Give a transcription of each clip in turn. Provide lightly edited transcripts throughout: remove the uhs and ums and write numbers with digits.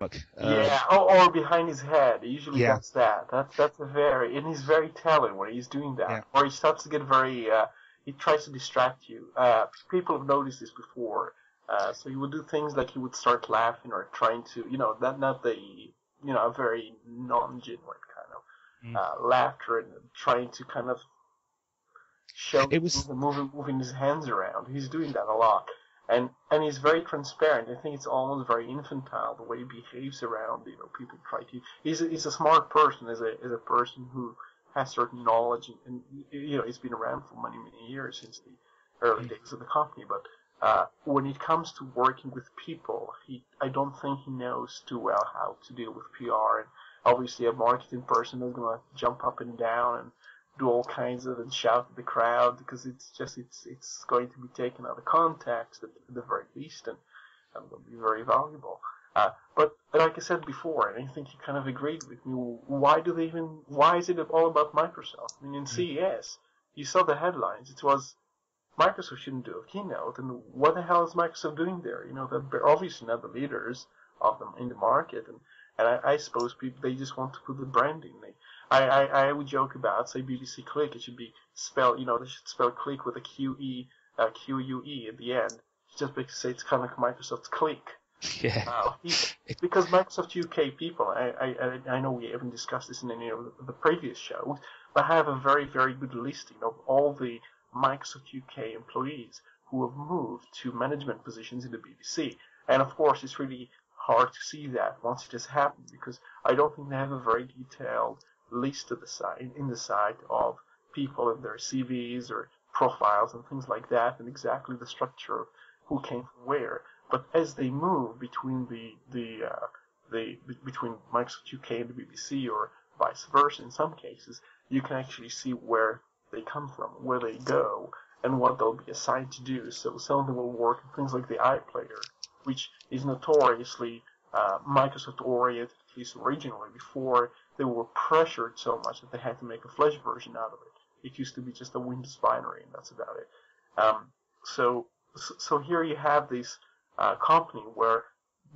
Look, Yeah, or behind his head. He usually yeah, does that. That's a very, and he's very telling when he's doing yeah, that. Or he starts to get very, he tries to distract you. People have noticed this before. So he would do things like he would start laughing or trying to, that not the, a very non-genuine kind of mm. laughter and trying to kind of show It things was, and moving his hands around. He's doing that a lot, and he's very transparent. I think it's almost very infantile the way he behaves around. People try to. He's a smart person as a person who has certain knowledge, and he's been around for many years since the early mm, days of the company. But when it comes to working with people, I don't think he knows too well how to deal with PR. And obviously, a marketing person is going to jump up and down and do all kinds of and shout at the crowd because it's going to be taken out of context at the very least and will be very valuable. But like I said before, and I think you kind of agreed with me, why is it all about Microsoft? I mean, in mm, CES, you saw the headlines. It was Microsoft shouldn't do a keynote, and what the hell is Microsoft doing there? They're obviously not the leaders of them in the market, and I suppose people they just want to put the branding. I would joke about say BBC Click. It should be spelled, they should spell Click with a QUE at the end, just because it's kind of like Microsoft's Click. yeah, it, Because Microsoft UK people, I know we haven't discussed this in any of the previous shows, but I have a very good listing of all the Microsoft UK employees who have moved to management positions in the BBC. And of course, it's really hard to see that once it has happened because I don't think they have a very detailed list at the side, in the site of people and their CVs or profiles and things like that, and exactly the structure of who came from where. But as they move between between Microsoft UK and the BBC, or vice versa, in some cases, you can actually see where they come from, where they go, and what they'll be assigned to do. So some of them will work in things like the iPlayer, which is notoriously Microsoft oriented, at least originally, before they were pressured so much that they had to make a Flash version out of it. It used to be just a Windows binary, and that's about it. Um, so, so here you have this company where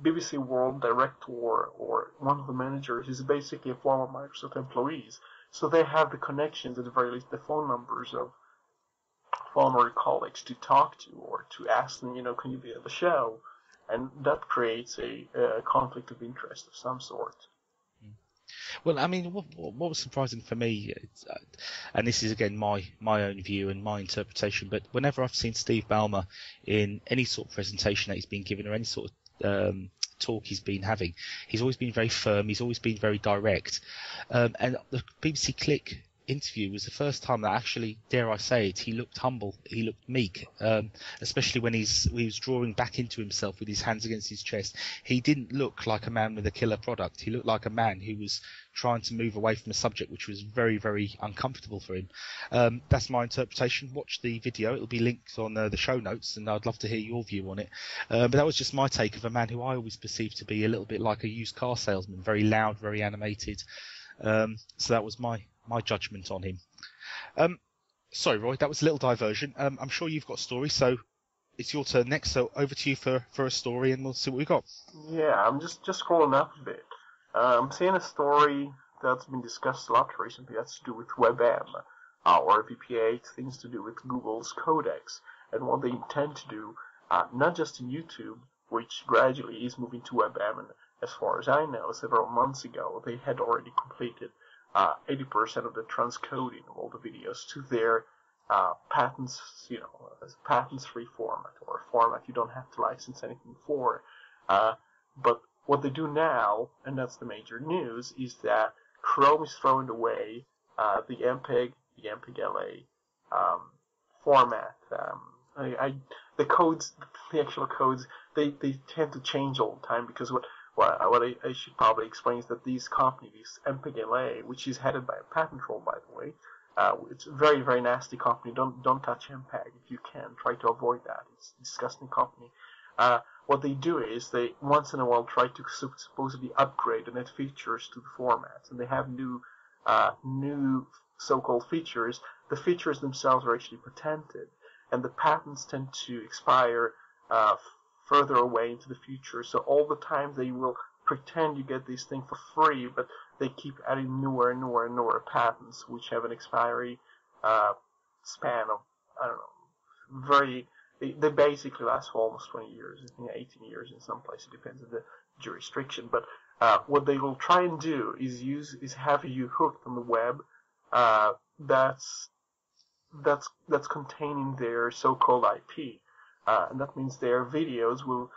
BBC World Director or one of the managers is basically a former Microsoft employees. So they have the connections, at the very least, the phone numbers of former colleagues to talk to or to ask them, can you be at the show? And that creates a conflict of interest of some sort. well, I mean, what was surprising for me, and this is again my own view and my interpretation, but whenever I've seen Steve Ballmer in any sort of presentation that he's been given or any sort of talk he's been having, he's always been very firm. He's always been very direct, and the BBC Click interview was the first time that actually, dare I say it, he looked humble, he looked meek, especially when he was drawing back into himself with his hands against his chest. He didn't look like a man with a killer product. He looked like a man who was trying to move away from a subject which was very uncomfortable for him. That's my interpretation. Watch the video, it'll be linked on the show notes, and I'd love to hear your view on it. But that was just my take of a man who I always perceived to be a little bit like a used car salesman, very loud, very animated. So that was my judgment on him. Sorry, Roy, that was a little diversion. I'm sure you've got a story, so it's your turn next. So over to you for a story, and we'll see what we got. Yeah, I'm just scrolling up a bit. I'm seeing a story that's been discussed a lot recently. That's to do with WebM, or VP8, things to do with Google's codecs, and what they intend to do, not just in YouTube, which gradually is moving to WebM, and as far as I know, several months ago, they had already completed 80% of the transcoding of all the videos to their patents, patents-free format, or a format you don't have to license anything for. But what they do now, and that's the major news, is that Chrome is throwing away the MPEG, the MPEG-LA format. The codes, the actual codes, they tend to change all the time because what I should probably explain is that these companies, MPEG-LA, which is headed by a patent troll, by the way, it's a very nasty company. Don't touch MPEG if you can. Try to avoid that. It's a disgusting company. What they do is they once in a while try to supposedly upgrade and add features to the format, and they have new so-called features. The features themselves are actually patented, and the patents tend to expire further away into the future. So all the time they will pretend you get these things for free, but they keep adding newer and newer and newer patents, which have an expiry span of, I don't know, they basically last for almost 20 years, I think 18 years in some places, it depends on the jurisdiction. But what they will try and do is have you hooked on the web that's containing their so-called IP, and that means their videos or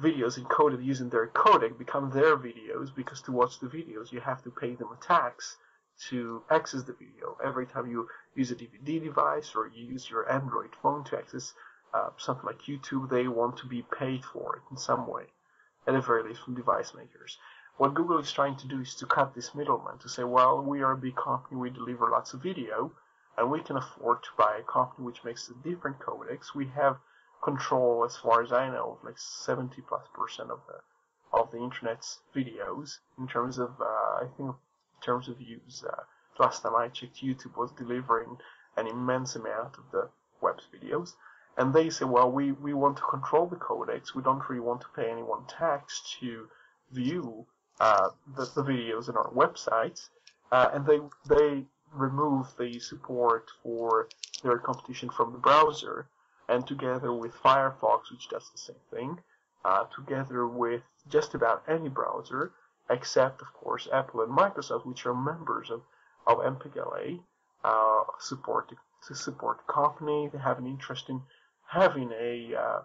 videos encoded using their codec become their videos, because to watch the videos you have to pay them a tax to access the video. Every time you use a DVD device or you use your Android phone to access something like YouTube, they want to be paid for it in some way, at the very least from device makers. What Google is trying to do is to cut this middleman, to say, well, we are a big company, we deliver lots of video, and we can afford to buy a company which makes a different codecs. We have control, as far as I know, of like 70+% of the internet's videos in terms of, I think, in terms of views. Last time I checked, YouTube was delivering an immense amount of the web's videos. And they say, well, we want to control the codecs. We don't really want to pay anyone tax to view the videos on our websites. And they remove the support for their competition from the browser. And together with Firefox, which does the same thing, together with just about any browser, except, of course, Apple and Microsoft, which are members of MPEG-LA, support the company. They have an interest in having a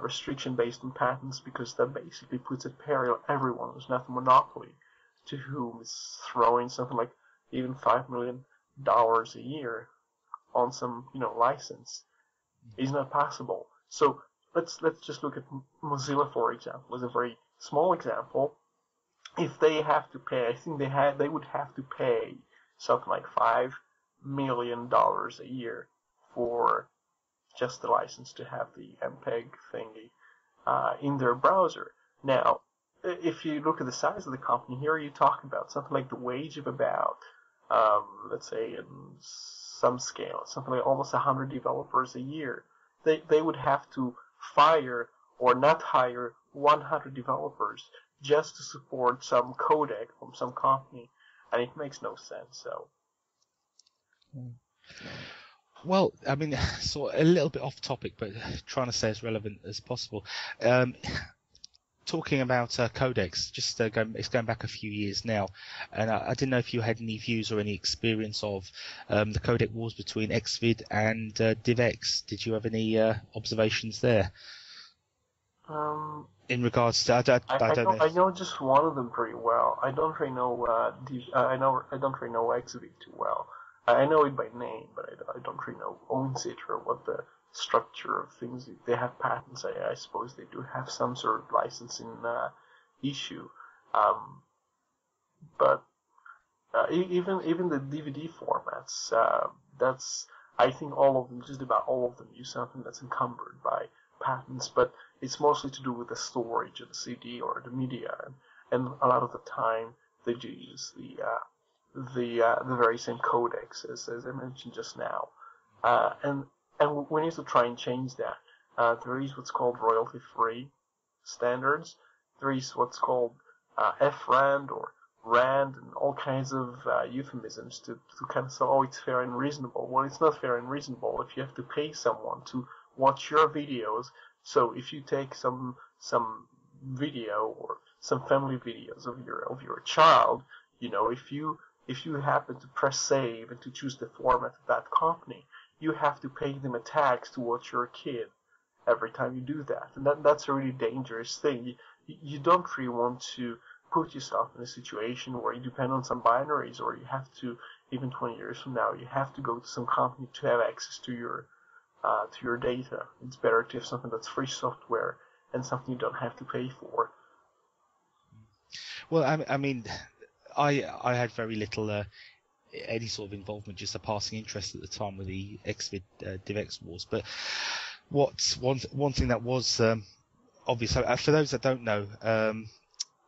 restriction based on patents, because that basically puts at peril everyone who's not a monopoly, to whom is throwing something like even $5 million a year on some license is not possible. So let's just look at Mozilla, for example, as a very small example. If they have to pay, I think they would have to pay something like $5 million a year for just the license to have the MPEG thingy in their browser. Now, if you look at the size of the company, here you talk about something like the wage of about, let's say in some scale, something like almost 100 developers a year. They would have to fire or not hire 100 developers just to support some codec from some company, and it makes no sense. So. Well, I mean, so a little bit off topic, but trying to stay as relevant as possible. Talking about codecs, just it's going back a few years now, and I didn't know if you had any views or any experience of the codec wars between Xvid and DivX. Did you have any observations there? In regards to, I know just one of them pretty well. I don't really know I don't really know Xvid too well. I know it by name, but I don't really know owns it or what the structure of things. They have patents. I suppose they do have some sort of licensing issue. But even the DVD formats, I think just about all of them use something that's encumbered by patents, but it's mostly to do with the storage of the CD or the media, and a lot of the time they do use the very same codecs as I mentioned just now, and we need to try and change that. There is what's called royalty-free standards. There is what's called FRAND or RAND, and all kinds of euphemisms to kind of say, oh, it's fair and reasonable. Well, it's not fair and reasonable if you have to pay someone to watch your videos. So if you take some video or some family videos of your child, if you happen to press save and to choose the format of that company, you have to pay them a tax to watch your kid every time you do that. And that's a really dangerous thing. You don't really want to put yourself in a situation where you depend on some binaries, or you have to, even 20 years from now, you have to go to some company to have access to your data. It's better to have something that's free software and something you don't have to pay for. Well, I mean, I had very little any sort of involvement, just a passing interest at the time with the Xvid DivX wars. But what's one thing that was obvious, for those that don't know,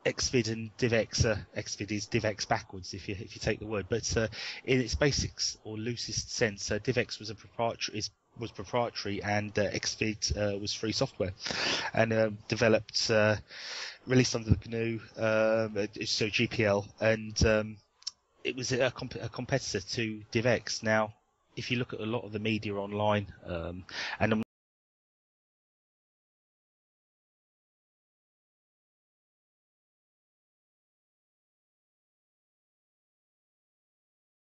Xvid and DivX, Xvid is DivX backwards if you take the word, but in its basics or loosest sense, DivX was was proprietary, and Xvid was free software, and developed, released under the GNU, so GPL, and it was a competitor to DivX. Now, if you look at a lot of the media online, and